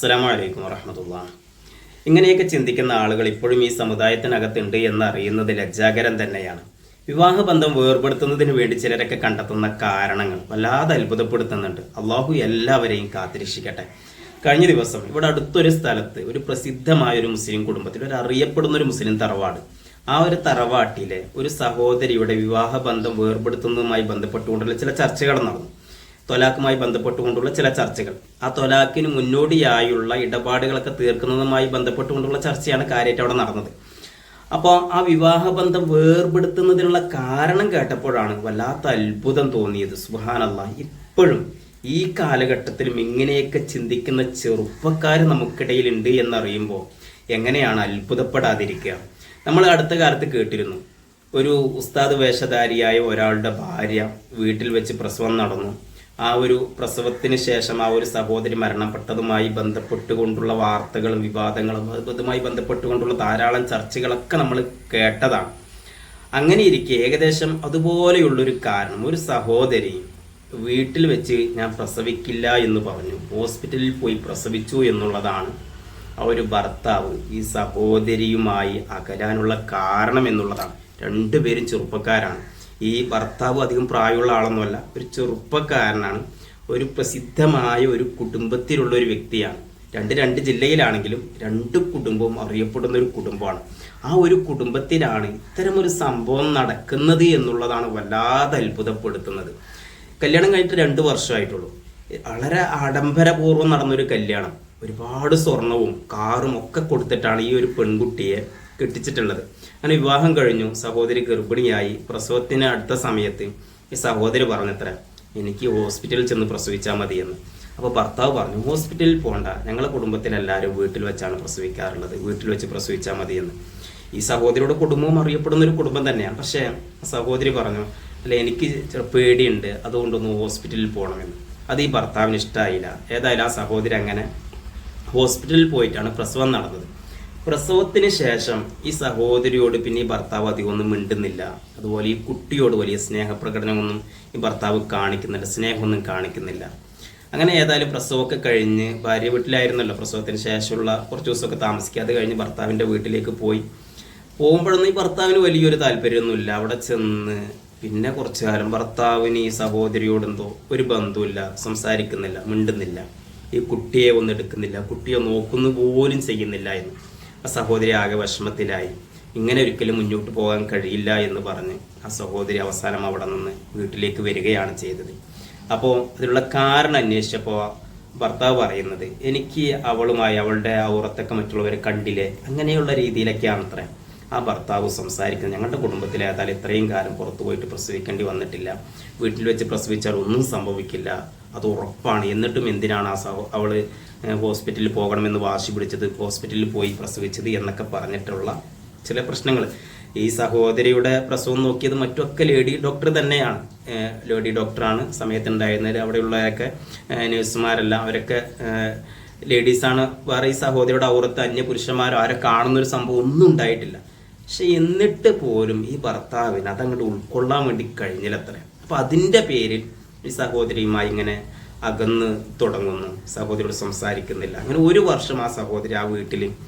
അസ്സലാമു അലൈക്കും വറഹ്മത്തുള്ളാഹി. ഇങ്ങനെയൊക്കെ ചിന്തിക്കുന്ന ആളുകൾ ഇപ്പോഴും ഈ സമുദായത്തിനകത്തുണ്ട് എന്നറിയുന്നത് ലജ്ജാകരം തന്നെയാണ്. വിവാഹബന്ധം വേർപെടുത്തുന്നതിന് വേണ്ടി ചിലരൊക്കെ കണ്ടെത്തുന്ന കാരണങ്ങൾ വല്ലാതെ അത്ഭുതപ്പെടുത്തുന്നുണ്ട്. അള്ളാഹു എല്ലാവരെയും കാത്തിരക്ഷിക്കട്ടെ. കഴിഞ്ഞ ദിവസം ഇവിടെ അടുത്തൊരു സ്ഥലത്ത് ഒരു പ്രസിദ്ധമായ ഒരു മുസ്ലിം കുടുംബത്തിൽ ഒരു അറിയപ്പെടുന്ന ഒരു മുസ്ലിം തറവാട്, ആ ഒരു തറവാട്ടിലെ ഒരു സഹോദരിയുടെ വിവാഹബന്ധം വേർപെടുത്തുന്നതുമായി ബന്ധപ്പെട്ടുകൊണ്ടുള്ള ചില ചർച്ചകൾ നടന്നു. തൊലാഖുമായി ബന്ധപ്പെട്ടുകൊണ്ടുള്ള ചില ചർച്ചകൾ, ആ തൊലാഖിന് മുന്നോടിയായുള്ള ഇടപാടുകളൊക്കെ തീർക്കുന്നതുമായി ബന്ധപ്പെട്ടുകൊണ്ടുള്ള ചർച്ചയാണ് കാര്യമായിട്ട് അവിടെ നടന്നത്. അപ്പോൾ ആ വിവാഹബന്ധം വേർപെടുത്തുന്നതിനുള്ള കാരണം കേട്ടപ്പോഴാണ് വല്ലാത്ത അത്ഭുതം തോന്നിയത്. സുബ്ഹാനല്ലാഹ്, ഇപ്പോഴും ഈ കാലഘട്ടത്തിലും ഇങ്ങനെയൊക്കെ ചിന്തിക്കുന്ന ചെറുപ്പക്കാർ നമുക്കിടയിലുണ്ട് എന്നറിയുമ്പോൾ എങ്ങനെയാണ് അത്ഭുതപ്പെടാതിരിക്കുക? നമ്മൾ അടുത്ത കാലത്ത് കേട്ടിരുന്നു, ഒരു ഉസ്താദ് വേഷധാരിയായ ഒരാളുടെ ഭാര്യ വീട്ടിൽ വെച്ച് പ്രസവം നടന്നു. ആ ഒരു പ്രസവത്തിന് ശേഷം ആ ഒരു സഹോദരി മരണപ്പെട്ടതുമായി ബന്ധപ്പെട്ടുകൊണ്ടുള്ള വാർത്തകളും വിവാദങ്ങളും അതുമായി ബന്ധപ്പെട്ടുകൊണ്ടുള്ള ധാരാളം ചർച്ചകളൊക്കെ നമ്മൾ കേട്ടതാണ്. അങ്ങനെ ഇരിക്കെ ഏകദേശം അതുപോലെയുള്ളൊരു കാരണം, ഒരു സഹോദരി വീട്ടിൽ വെച്ച് ഞാൻ പ്രസവിക്കില്ല എന്ന് പറഞ്ഞു ഹോസ്പിറ്റലിൽ പോയി പ്രസവിച്ചു എന്നുള്ളതാണ് ആ ഒരു ഭർത്താവ് ഈ സഹോദരിയുമായി അകലാനുള്ള കാരണം എന്നുള്ളതാണ്. രണ്ടുപേരും ചെറുപ്പക്കാരാണ്. ഈ ഭർത്താവ് അധികം പ്രായമുള്ള ആളൊന്നുമല്ല, ഒരു ചെറുപ്പക്കാരനാണ്. ഒരു പ്രസിദ്ധമായ ഒരു കുടുംബത്തിലുള്ള ഒരു വ്യക്തിയാണ്. രണ്ട് ജില്ലയിലാണെങ്കിലും രണ്ട് കുടുംബവും അറിയപ്പെടുന്ന ഒരു കുടുംബമാണ്. ആ ഒരു കുടുംബത്തിലാണ് ഇത്തരമൊരു സംഭവം നടക്കുന്നത് എന്നുള്ളതാണ് വല്ലാതെ അത്ഭുതപ്പെടുത്തുന്നത്. കല്യാണം കഴിഞ്ഞിട്ട് 2 വർഷമായിട്ടുള്ളൂ. വളരെ ആഡംബരപൂർവ്വം നടന്നൊരു കല്യാണം. ഒരുപാട് സ്വർണവും കാറും ഒക്കെ കൊടുത്തിട്ടാണ് ഈ ഒരു പെൺകുട്ടിയെ കെട്ടിച്ചിട്ടുള്ളത്. അങ്ങനെ വിവാഹം കഴിഞ്ഞു, സഹോദരി ഗർഭിണിയായി. പ്രസവത്തിന് അടുത്ത സമയത്ത് ഈ സഹോദരി പറഞ്ഞത്ര, എനിക്ക് ഹോസ്പിറ്റലിൽ ചെന്ന് പ്രസവിച്ചാൽ മതിയെന്ന്. അപ്പോൾ ഭർത്താവ് പറഞ്ഞു, ഹോസ്പിറ്റലിൽ പോകണ്ട, ഞങ്ങളുടെ കുടുംബത്തിലെല്ലാവരും വീട്ടിൽ വെച്ചാണ് പ്രസവിക്കാറുള്ളത്, വീട്ടിൽ വെച്ച് പ്രസവിച്ചാൽ മതിയെന്ന്. ഈ സഹോദരിയുടെ കുടുംബവും അറിയപ്പെടുന്ന ഒരു കുടുംബം തന്നെയാണ്. പക്ഷേ സഹോദരി പറഞ്ഞു, അല്ല എനിക്ക് പേടിയുണ്ട്, അതുകൊണ്ടൊന്ന് ഹോസ്പിറ്റലിൽ പോകണമെന്ന്. അത് ഈ ഭർത്താവിന് ഇഷ്ടമായില്ല. ഏതായാലും ആ സഹോദരി അങ്ങനെ ഹോസ്പിറ്റലിൽ പോയിട്ടാണ് പ്രസവം നടന്നത്. പ്രസവത്തിന് ശേഷം ഈ സഹോദരിയോട് പിന്നെ ഈ ഭർത്താവ് അധികം ഒന്നും മിണ്ടുന്നില്ല. അതുപോലെ ഈ കുട്ടിയോട് വലിയ സ്നേഹപ്രകടനമൊന്നും ഈ ഭർത്താവ് കാണിക്കുന്നില്ല, സ്നേഹമൊന്നും കാണിക്കുന്നില്ല. അങ്ങനെ ഏതായാലും പ്രസവമൊക്കെ കഴിഞ്ഞ് ഭാര്യ വീട്ടിലായിരുന്നല്ലോ പ്രസവത്തിന് ശേഷമുള്ള കുറച്ച് ദിവസമൊക്കെ താമസിക്കുക. അത് കഴിഞ്ഞ് ഭർത്താവിൻ്റെ വീട്ടിലേക്ക് പോകുമ്പോഴൊന്നും ഈ ഭർത്താവിന് വലിയൊരു താല്പര്യമൊന്നുമില്ല. അവിടെ ചെന്ന് പിന്നെ കുറച്ചു കാലം ഭർത്താവിന് ഈ സഹോദരിയോടെന്തോ ഒരു ബന്ധമില്ല, സംസാരിക്കുന്നില്ല, മിണ്ടുന്നില്ല, ഈ കുട്ടിയെ ഒന്നും എടുക്കുന്നില്ല, കുട്ടിയെ നോക്കുന്നു പോലും ചെയ്യുന്നില്ല എന്ന് ആ സഹോദരി ആകെ വിഷമത്തിലായി. ഇങ്ങനെ ഒരിക്കലും മുന്നോട്ട് പോകാൻ കഴിയില്ല എന്ന് പറഞ്ഞ് ആ സഹോദരി അവസാനം അവിടെ നിന്ന് വീട്ടിലേക്ക് വരികയാണ് ചെയ്തത്. അപ്പോൾ അതിനുള്ള കാരണം അന്വേഷിച്ചപ്പോൾ ഭർത്താവ് പറയുന്നത്, എനിക്ക് അവളുമായി അവളുടെ ഔറത്തൊക്കെ മറ്റുള്ളവരെ കണ്ടില്ലേ, അങ്ങനെയുള്ള രീതിയിലൊക്കെയാണ് അത്ര ആ ഭർത്താവ് സംസാരിക്കുന്നത്. ഞങ്ങളുടെ കുടുംബത്തിൽ ഏതായാലും ഇത്രയും കാലം പുറത്തു പോയിട്ട് പ്രസവിക്കേണ്ടി വന്നിട്ടില്ല, വീട്ടിൽ വെച്ച് പ്രസവിച്ചാൽ ഒന്നും സംഭവിക്കില്ല, അത് ഉറപ്പാണ്. എന്നിട്ടും എന്തിനാണ് അവള് ഹോസ്പിറ്റലിൽ പോകണമെന്ന് വാശി പിടിച്ചത്, ഹോസ്പിറ്റലിൽ പോയി പ്രസവിച്ചത് എന്നൊക്കെ പറഞ്ഞിട്ടുള്ള ചില പ്രശ്നങ്ങൾ. ഈ സഹോദരിയുടെ പ്രസവം നോക്കിയത് മറ്റൊക്കെ ലേഡി ഡോക്ടർ തന്നെയാണ്, ലേഡി ഡോക്ടറാണ് സമയത്തുണ്ടായിരുന്നത്. അവിടെയുള്ളവരൊക്കെ നഴ്സുമാരെല്ലാം അവരൊക്കെ ലേഡീസാണ്. വേറെ ഈ സഹോദരിയുടെ ഔറത്ത് അന്യ പുരുഷന്മാരോ ആരെ കാണുന്നൊരു സംഭവം ഒന്നും ഉണ്ടായിട്ടില്ല. പക്ഷെ എന്നിട്ട് പോലും ഈ ഭർത്താവിന് അതങ്ങോട്ട് ഉൾക്കൊള്ളാൻ വേണ്ടി കഴിഞ്ഞില്ലത്ര. അപ്പം അതിൻ്റെ പേരിൽ ഈ സഹോദരിയുമായി ഇങ്ങനെ അകന്ന് തുടങ്ങുന്നു, സഹോദരിയോട് സംസാരിക്കുന്നില്ല. അങ്ങനെ 1 വർഷം ആ സഹോദരി ആ വീട്ടിൽ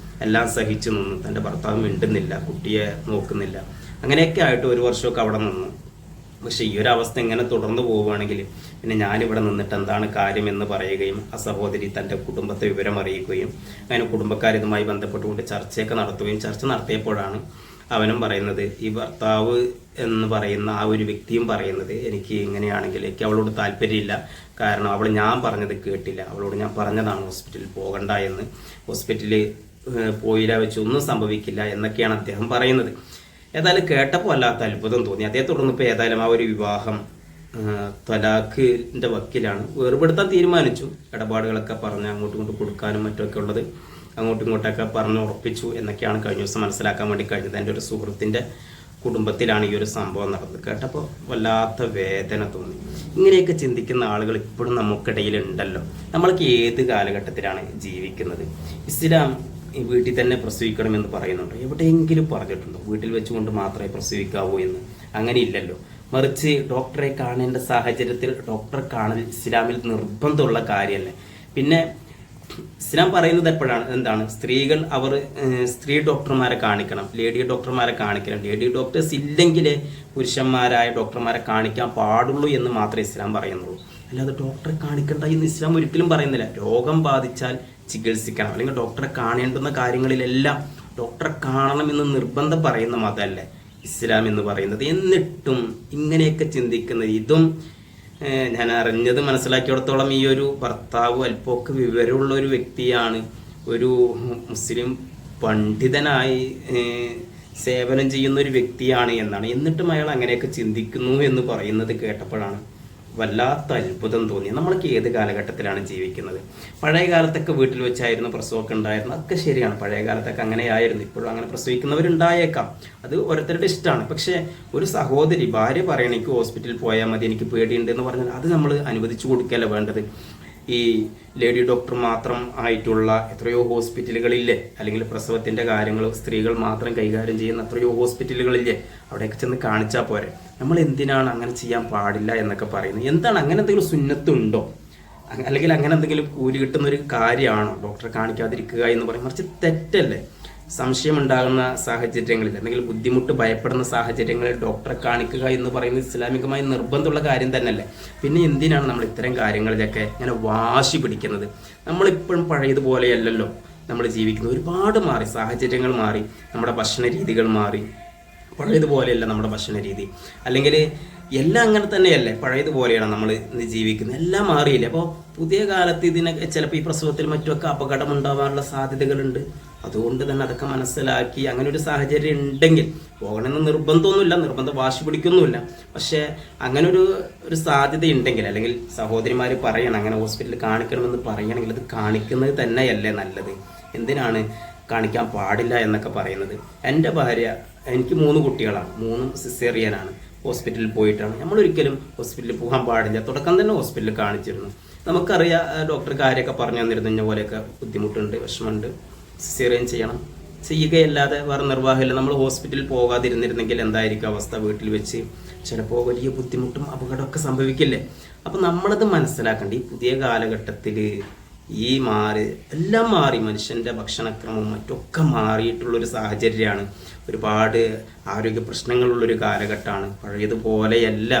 എല്ലാം സഹിച്ചു നിന്നു. തൻ്റെ ഭർത്താവ് മിണ്ടുന്നില്ല, കുട്ടിയെ നോക്കുന്നില്ല. അങ്ങനെയൊക്കെ ആയിട്ട് 1 വർഷമൊക്കെ അവിടെ നിന്നു. പക്ഷെ ഈ ഒരു അവസ്ഥ ഇങ്ങനെ തുടർന്ന് പോവുകയാണെങ്കിൽ പിന്നെ ഞാനിവിടെ നിന്നിട്ട് എന്താണ് കാര്യം എന്ന് പറയുകയും ആ സഹോദരി തൻ്റെ കുടുംബത്തെ വിവരം അറിയിക്കുകയും അങ്ങനെ കുടുംബക്കാർ ഇതുമായി ബന്ധപ്പെട്ടുകൊണ്ട് ചർച്ചയൊക്കെ നടത്തുകയും ചർച്ച നടത്തിയപ്പോഴാണ് അവനും പറയുന്നത്, ഈ ഭർത്താവ് എന്ന് പറയുന്ന ആ ഒരു വ്യക്തിയും പറയുന്നത്, എനിക്ക് ഇങ്ങനെയാണെങ്കിൽ എനിക്ക് അവളോട് താല്പര്യമില്ല, കാരണം അവൾ ഞാൻ പറഞ്ഞത് കേട്ടില്ല, അവളോട് ഞാൻ പറഞ്ഞതാണ് ഹോസ്പിറ്റലിൽ പോകണ്ട എന്ന്, ഹോസ്പിറ്റലിൽ പോയില്ല വെച്ച് ഒന്നും സംഭവിക്കില്ല എന്നൊക്കെയാണ് അദ്ദേഹം പറയുന്നത്. ഏതായാലും കേട്ടപ്പോൾ വല്ലാത്ത അത്ഭുതം തോന്നി. അതേ തുടർന്ന് ഇപ്പോൾ ഏതായാലും ആ ഒരു വിവാഹം തലാഖിൻ്റെ വക്കീലാണ്, വേർപെടുത്താൻ തീരുമാനിച്ചു. ഇടപാടുകളൊക്കെ പറഞ്ഞ് അങ്ങോട്ടും ഇങ്ങോട്ടും കൊടുക്കാനും മറ്റുമൊക്കെ ഉള്ളത് അങ്ങോട്ടും ഇങ്ങോട്ടൊക്കെ പറഞ്ഞ് ഉറപ്പിച്ചു എന്നൊക്കെയാണ് കഴിഞ്ഞ ദിവസം മനസ്സിലാക്കാൻ വേണ്ടി കഴിഞ്ഞത്. എൻ്റെ ഒരു സുഹൃത്തിൻ്റെ കുടുംബത്തിലാണ് ഈ ഒരു സംഭവം നടന്നത്. കേട്ടപ്പോൾ വല്ലാത്ത വേദന തോന്നി. ഇങ്ങനെയൊക്കെ ചിന്തിക്കുന്ന ആളുകൾ ഇപ്പോഴും നമുക്കിടയിലുണ്ടല്ലോ. നമ്മൾക്ക് ഏത് കാലഘട്ടത്തിലാണ് ജീവിക്കുന്നത്? ഇസ്ലാം ഈ വീട്ടിൽ തന്നെ പ്രസവിക്കണമെന്ന് പറയുന്നുണ്ട്, എവിടെയെങ്കിലും പറഞ്ഞിട്ടുണ്ടോ വീട്ടിൽ വെച്ചുകൊണ്ട് മാത്രമേ പ്രസവിക്കാവൂ എന്ന്? അങ്ങനെ ഇല്ലല്ലോ. മറിച്ച് ഡോക്ടറെ കാണേണ്ട സാഹചര്യത്തിൽ ഡോക്ടറെ കാണൽ ഇസ്ലാമിൽ നിർബന്ധമുള്ള കാര്യമല്ലേ. പിന്നെ ഇസ്ലാം പറയുന്നത് എപ്പോഴാണ് എന്താണ് സ്ത്രീകൾ സ്ത്രീ ഡോക്ടർമാരെ കാണിക്കണം, ലേഡി ഡോക്ടർമാരെ കാണിക്കണം, ലേഡി ഡോക്ടേഴ്സ് ഇല്ലെങ്കിൽ പുരുഷന്മാരായ ഡോക്ടർമാരെ കാണിക്കാൻ പാടുള്ളൂ എന്ന് മാത്രമേ ഇസ്ലാം പറയുന്നുള്ളൂ. അല്ലാതെ ഡോക്ടറെ കാണിക്കണ്ട എന്ന് ഇസ്ലാം ഒരിക്കലും പറയുന്നില്ല. രോഗം ബാധിച്ചാൽ ചികിത്സിക്കണം, അല്ലെങ്കിൽ ഡോക്ടറെ കാണേണ്ടുന്ന കാര്യങ്ങളിലെല്ലാം ഡോക്ടറെ കാണണമെന്ന് നിർബന്ധം പറയുന്ന മതമല്ലേ ഇസ്ലാം എന്ന് പറയുന്നത്. എന്നിട്ടും ഇങ്ങനെയൊക്കെ ചിന്തിക്കുന്നത്, ഇതും ഞാൻ അറിഞ്ഞത് മനസ്സിലാക്കിയിടത്തോളം ഈ ഒരു ഭർത്താവ് അല്പമൊക്കെ വിവരമുള്ള ഒരു വ്യക്തിയാണ്, ഒരു മുസ്ലിം പണ്ഡിതനായി സേവനം ചെയ്യുന്ന ഒരു വ്യക്തിയാണ് എന്നാണ്. എന്നിട്ടും അയാൾ അങ്ങനെയൊക്കെ ചിന്തിക്കുന്നു എന്ന് പറയുന്നത് കേട്ടപ്പോഴാണ് വല്ലാത്ത അത്ഭുതം തോന്നി. നമ്മളൊക്കെ ഏത് കാലഘട്ടത്തിലാണ് ജീവിക്കുന്നത്? പഴയ കാലത്തൊക്കെ വീട്ടിൽ വെച്ചായിരുന്നു പ്രസവമൊക്കെ ഉണ്ടായിരുന്നു, അതൊക്കെ ശരിയാണ്. പഴയ കാലത്തൊക്കെ അങ്ങനെയായിരുന്നു. ഇപ്പോഴും അങ്ങനെ പ്രസവിക്കുന്നവരുണ്ടായേക്കാം, അത് ഓരോരുത്തരുടെ ഇഷ്ടമാണ്. പക്ഷേ ഒരു സഹോദരി ഭാര്യ പറയണം എനിക്ക് ഹോസ്പിറ്റലിൽ പോയാൽ മതി, എനിക്ക് പേടിയുണ്ട് എന്ന് പറഞ്ഞാൽ അത് നമ്മൾ അനുവദിച്ചു കൊടുക്കുകയല്ല വേണ്ടത്. ഈ ലേഡി ഡോക്ടർ മാത്രം ആയിട്ടുള്ള എത്രയോ ഹോസ്പിറ്റലുകളില്ലേ, അല്ലെങ്കിൽ പ്രസവത്തിൻ്റെ കാര്യങ്ങൾ സ്ത്രീകൾ മാത്രം കൈകാര്യം ചെയ്യുന്ന എത്രയോ ഹോസ്പിറ്റലുകളില്ലേ, അവിടെയൊക്കെ ചെന്ന് കാണിച്ചാൽ പോരെ. നമ്മൾ എന്തിനാണ് അങ്ങനെ ചെയ്യാൻ പാടില്ല എന്നൊക്കെ പറയുന്നത്? എന്താണ് അങ്ങനെ എന്തെങ്കിലും സുന്നത്തുണ്ടോ, അല്ലെങ്കിൽ അങ്ങനെ എന്തെങ്കിലും കൂലി കിട്ടുന്ന ഒരു കാര്യമാണോ ഡോക്ടറെ കാണിക്കാതിരിക്കുക എന്ന് പറയും? മറിച്ച് തെറ്റല്ലേ. സംശയമുണ്ടാകുന്ന സാഹചര്യങ്ങളിൽ, അല്ലെങ്കിൽ ബുദ്ധിമുട്ട് ഭയപ്പെടുന്ന സാഹചര്യങ്ങളിൽ ഡോക്ടറെ കാണിക്കുക എന്ന് പറയുന്നത് ഇസ്ലാമികമായി നിർബന്ധമുള്ള കാര്യം തന്നെയല്ലേ. പിന്നെ എന്തിനാണ് നമ്മൾ ഇത്തരം കാര്യങ്ങളിലൊക്കെ ഇങ്ങനെ വാശി പിടിക്കുന്നത്? നമ്മളിപ്പോഴും പഴയതുപോലെയല്ലല്ലോ നമ്മൾ ജീവിക്കുന്നത്. ഒരുപാട് മാറി, സാഹചര്യങ്ങൾ മാറി, നമ്മുടെ ഭക്ഷണ രീതികൾ മാറി. പഴയതുപോലെയല്ല നമ്മുടെ ഭക്ഷണ രീതി, അല്ലെങ്കിൽ എല്ലാം അങ്ങനെ തന്നെയല്ലേ, പഴയതുപോലെയാണ് നമ്മൾ ഇന്ന് ജീവിക്കുന്നത്. എല്ലാം മാറിയില്ലേ. അപ്പോൾ പുതിയ കാലത്ത് ഇതിനൊക്കെ ചിലപ്പോൾ ഈ പ്രസവത്തിൽ മറ്റുമൊക്കെ അപകടം ഉണ്ടാവാനുള്ള സാധ്യതകളുണ്ട്. അതുകൊണ്ട് തന്നെ അതൊക്കെ മനസ്സിലാക്കി അങ്ങനെ ഒരു സാഹചര്യം ഉണ്ടെങ്കിൽ പോകണമെന്ന് നിർബന്ധമൊന്നുമില്ല, നിർബന്ധം വാശി പിടിക്കൊന്നുമില്ല. പക്ഷേ അങ്ങനെ ഒരു സാധ്യത ഉണ്ടെങ്കിൽ, അല്ലെങ്കിൽ സഹോദരിമാർ പറയണം അങ്ങനെ ഹോസ്പിറ്റലിൽ കാണിക്കണമെന്ന് പറയണമെങ്കിൽ അത് കാണിക്കുന്നത് തന്നെയല്ലേ നല്ലത്. എന്തിനാണ് കാണിക്കാൻ പാടില്ല എന്നൊക്കെ പറയുന്നത്? എൻ്റെ ഭാര്യ, എനിക്ക് 3 കുട്ടികളാണ്, 3 സിസേറിയനാണ്. ഹോസ്പിറ്റലിൽ പോയിട്ടാണ്. നമ്മളൊരിക്കലും ഹോസ്പിറ്റലിൽ പോകാൻ പാടില്ല. തുടക്കം തന്നെ ഹോസ്പിറ്റലിൽ കാണിച്ചിരുന്നു. നമുക്കറിയാം ഡോക്ടർ കാര്യമൊക്കെ പറഞ്ഞു തന്നിരുന്നു, ഇന്ന പോലെയൊക്കെ ബുദ്ധിമുട്ടുണ്ട്, വിഷമമുണ്ട്, സിസേറിയൻ ചെയ്യണം, ചെയ്യുകയല്ലാതെ വേറെ നിർവാഹമില്ല. നമ്മൾ ഹോസ്പിറ്റലിൽ പോകാതിരുന്നിരുന്നെങ്കിൽ എന്തായിരിക്കും അവസ്ഥ? വീട്ടിൽ വെച്ച് ചിലപ്പോൾ വലിയ ബുദ്ധിമുട്ടും അപകടമൊക്കെ സംഭവിക്കില്ലേ? അപ്പം നമ്മളത് മനസ്സിലാക്കേണ്ട. ഈ പുതിയ കാലഘട്ടത്തിൽ എല്ലാം മാറി, മനുഷ്യൻ്റെ ഭക്ഷണക്രമവും മറ്റൊക്കെ മാറിയിട്ടുള്ളൊരു സാഹചര്യമാണ്. ഒരുപാട് ആരോഗ്യ പ്രശ്നങ്ങളുള്ളൊരു കാലഘട്ടമാണ്. പഴയതുപോലെയല്ല.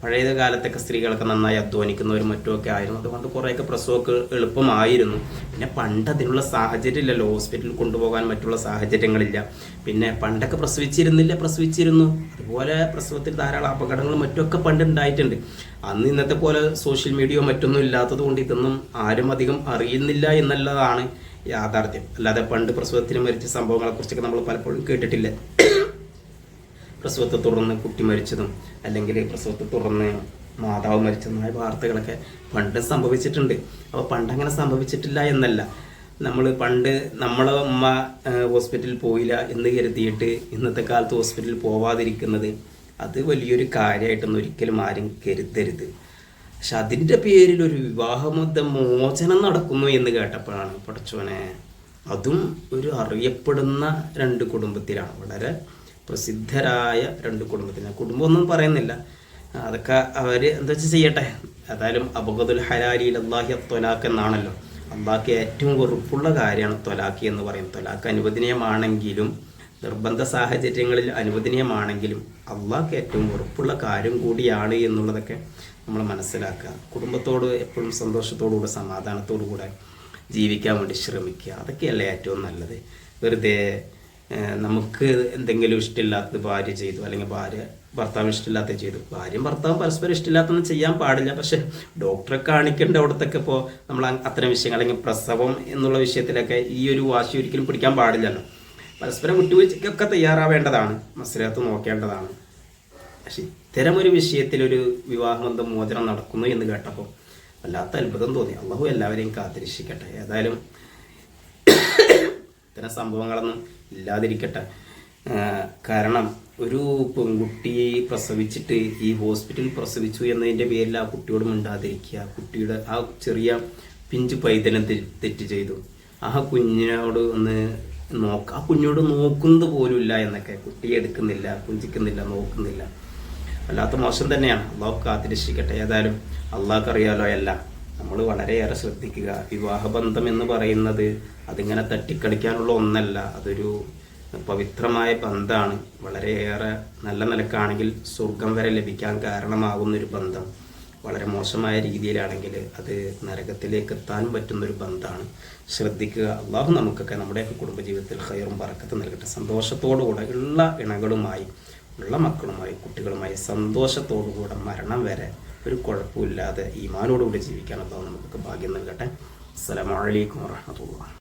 പഴയ കാലത്തൊക്കെ സ്ത്രീകളൊക്കെ നന്നായി അധ്വാനിക്കുന്നവരും മറ്റുമൊക്കെ ആയിരുന്നു. അതുകൊണ്ട് കുറേയൊക്കെ പ്രസവമൊക്കെ എളുപ്പമായിരുന്നു. പിന്നെ പണ്ട് അതിനുള്ള സാഹചര്യം ഇല്ലല്ലോ, ഹോസ്പിറ്റലിൽ കൊണ്ടുപോകാൻ മറ്റുള്ള സാഹചര്യങ്ങളില്ല. പിന്നെ പണ്ടൊക്കെ പ്രസവിച്ചിരുന്നു. അതുപോലെ പ്രസവത്തിൽ ധാരാളം അപകടങ്ങളും മറ്റുമൊക്കെ പണ്ട് ഉണ്ടായിട്ടുണ്ട്. അന്ന് ഇന്നത്തെ പോലെ സോഷ്യൽ മീഡിയയോ മറ്റൊന്നും ഇല്ലാത്തത് കൊണ്ട് ഇതൊന്നും ആരും അധികം അറിയുന്നില്ല എന്നുള്ളതാണ് യാഥാർത്ഥ്യം. അല്ലാതെ പണ്ട് പ്രസവത്തിന് മരിച്ച സംഭവങ്ങളെക്കുറിച്ചൊക്കെ നമ്മൾ പലപ്പോഴും കേട്ടിട്ടില്ല. പ്രസവത്തെ തുടർന്ന് കുട്ടി മരിച്ചതും, അല്ലെങ്കിൽ പ്രസവത്തെ തുടർന്ന് മാതാവ് മരിച്ചതുമായ വാർത്തകളൊക്കെ പണ്ട് സംഭവിച്ചിട്ടുണ്ട്. അപ്പോൾ പണ്ടങ്ങനെ സംഭവിച്ചിട്ടില്ല എന്നല്ല, പണ്ട് നമ്മളെ അമ്മ ഹോസ്പിറ്റലിൽ പോയില്ല എന്ന് കരുതിയിട്ട് ഇന്നത്തെ കാലത്ത് ഹോസ്പിറ്റലിൽ പോവാതിരിക്കുന്നത് അത് വലിയൊരു കാര്യമായിട്ടൊന്നും ഒരിക്കലും ആരും കരുതരുത്. പക്ഷെ അതിൻ്റെ പേരിൽ ഒരു വിവാഹബന്ധ മോചനം നടക്കുന്നു എന്ന് കേട്ടപ്പോഴാണ് പടച്ചോനെ, അതും ഒരു അറിയപ്പെടുന്ന 2 കുടുംബത്തിലാണ്, വളരെ പ്രസിദ്ധരായ 2 കുടുംബത്തിന്. കുടുംബമൊന്നും പറയുന്നില്ല, അതൊക്കെ അവർ എന്താ വെച്ചാൽ ചെയ്യട്ടെ. ഏതായാലും അബഗദുൽ ഹലാലി അല്ലാഹി ത്വലാഖ് എന്നാണല്ലോ. അള്ളാഹ്ക്ക് ഏറ്റവും വെറുപ്പുള്ള കാര്യമാണ് ത്വലാഖ് എന്ന് പറയും. ത്വലാഖ് അനുവദനീയമാണെങ്കിലും, നിർബന്ധ സാഹചര്യങ്ങളിൽ അനുവദനീയമാണെങ്കിലും അള്ളാഹ്ക്ക് ഏറ്റവും വെറുപ്പുള്ള കാര്യം കൂടിയാണ് എന്നുള്ളതൊക്കെ നമ്മൾ മനസ്സിലാക്കുക. കുടുംബത്തോട് എപ്പോഴും സന്തോഷത്തോടുകൂടെ സമാധാനത്തോടുകൂടെ ജീവിക്കാൻ വേണ്ടി ശ്രമിക്കുക. അതൊക്കെയല്ലേ ഏറ്റവും നല്ലത്. വെറുതെ നമുക്ക് എന്തെങ്കിലും ഇഷ്ടമില്ലാത്തത് ഭാര്യ ചെയ്തു, അല്ലെങ്കിൽ ഭർത്താവ് ഇഷ്ടമില്ലാത്തത് ചെയ്തു. ഭാര്യയും ഭർത്താവും പരസ്പരം ഇഷ്ടമില്ലാത്തൊന്നും ചെയ്യാൻ പാടില്ല. പക്ഷെ ഡോക്ടറെ കാണിക്കേണ്ട അവിടത്തൊക്കെ ഇപ്പോൾ നമ്മൾ അത്തരം വിഷയങ്ങൾ, അല്ലെങ്കിൽ പ്രസവം എന്നുള്ള വിഷയത്തിലൊക്കെ ഈ ഒരു വാശി ഒരിക്കലും പിടിക്കാൻ പാടില്ലല്ലോ. പരസ്പരം വിട്ടുവീഴ്ചയ്ക്കൊക്കെ തയ്യാറാവേണ്ടതാണ്, മസ്ലഹത്ത് നോക്കേണ്ടതാണ്. പക്ഷെ ഇത്തരമൊരു വിഷയത്തിലൊരു വിവാഹബന്ധ മോചനം നടക്കുന്നു എന്ന് കേട്ടപ്പോൾ വല്ലാത്ത അത്ഭുതം തോന്നി. അള്ളാഹു എല്ലാവരെയും കാത്തിരക്ഷിക്കട്ടെ. ഏതായാലും ഇത്തരം സംഭവങ്ങളൊന്നും ഇല്ലാതിരിക്കട്ടെ. കാരണം ഒരു പെൺകുട്ടിയെ പ്രസവിച്ചിട്ട് ഈ ഹോസ്പിറ്റലിൽ പ്രസവിച്ചു എന്നതിൻ്റെ പേരിൽ ആ കുട്ടിയോട് മിണ്ടാതിരിക്കുക, കുട്ടിയുടെ ആ ചെറിയ പിഞ്ചു പൈതലും തെറ്റ് ചെയ്തു, ആ കുഞ്ഞിനോട് ഒന്ന് ആ കുഞ്ഞോട് നോക്കുന്നത് പോലുമില്ല എന്നൊക്കെ, കുട്ടിയെ എടുക്കുന്നില്ല, പുഞ്ചിക്കുന്നില്ല, നോക്കുന്നില്ല. വല്ലാത്ത മോശം തന്നെയാണ്. അള്ളാഹു കാത്തിരക്ഷിക്കട്ടെ. ഏതായാലും അള്ളാഹ്ക്ക് അറിയാലോ എല്ലാം. നമ്മൾ വളരെയേറെ ശ്രദ്ധിക്കുക. വിവാഹബന്ധം എന്ന് പറയുന്നത് അതിങ്ങനെ തട്ടിക്കളിക്കാനുള്ള ഒന്നല്ല. അതൊരു പവിത്രമായ ബന്ധമാണ്. വളരെയേറെ നല്ല നിലക്കാണെങ്കിൽ സ്വർഗം വരെ ലഭിക്കാൻ കാരണമാകുന്നൊരു ബന്ധം. വളരെ മോശമായ രീതിയിലാണെങ്കിൽ അത് നരകത്തിലേക്ക് എത്താനും പറ്റുന്നൊരു ബന്ധമാണ്. ശ്രദ്ധിക്കുക. അള്ളാഹു നമുക്കൊക്കെ നമ്മുടെയൊക്കെ കുടുംബജീവിതത്തിൽ ഖൈറും ബറക്കത്തും നൽകട്ടെ. സന്തോഷത്തോടുകൂടെ ഉള്ള ഇണകളുമായി, ഉള്ള മക്കളുമായി, കുട്ടികളുമായി സന്തോഷത്തോടുകൂടെ മരണം വരെ ഒരു കുഴപ്പമില്ലാതെ ഈമാനോടുകൂടി ജീവിക്കാൻ അള്ളാഹു നമുക്കൊക്കെ ഭാഗ്യം നൽകട്ടെ. അസ്സലാമു അലൈക്കും വറഹ്മത്തുള്ളാഹി.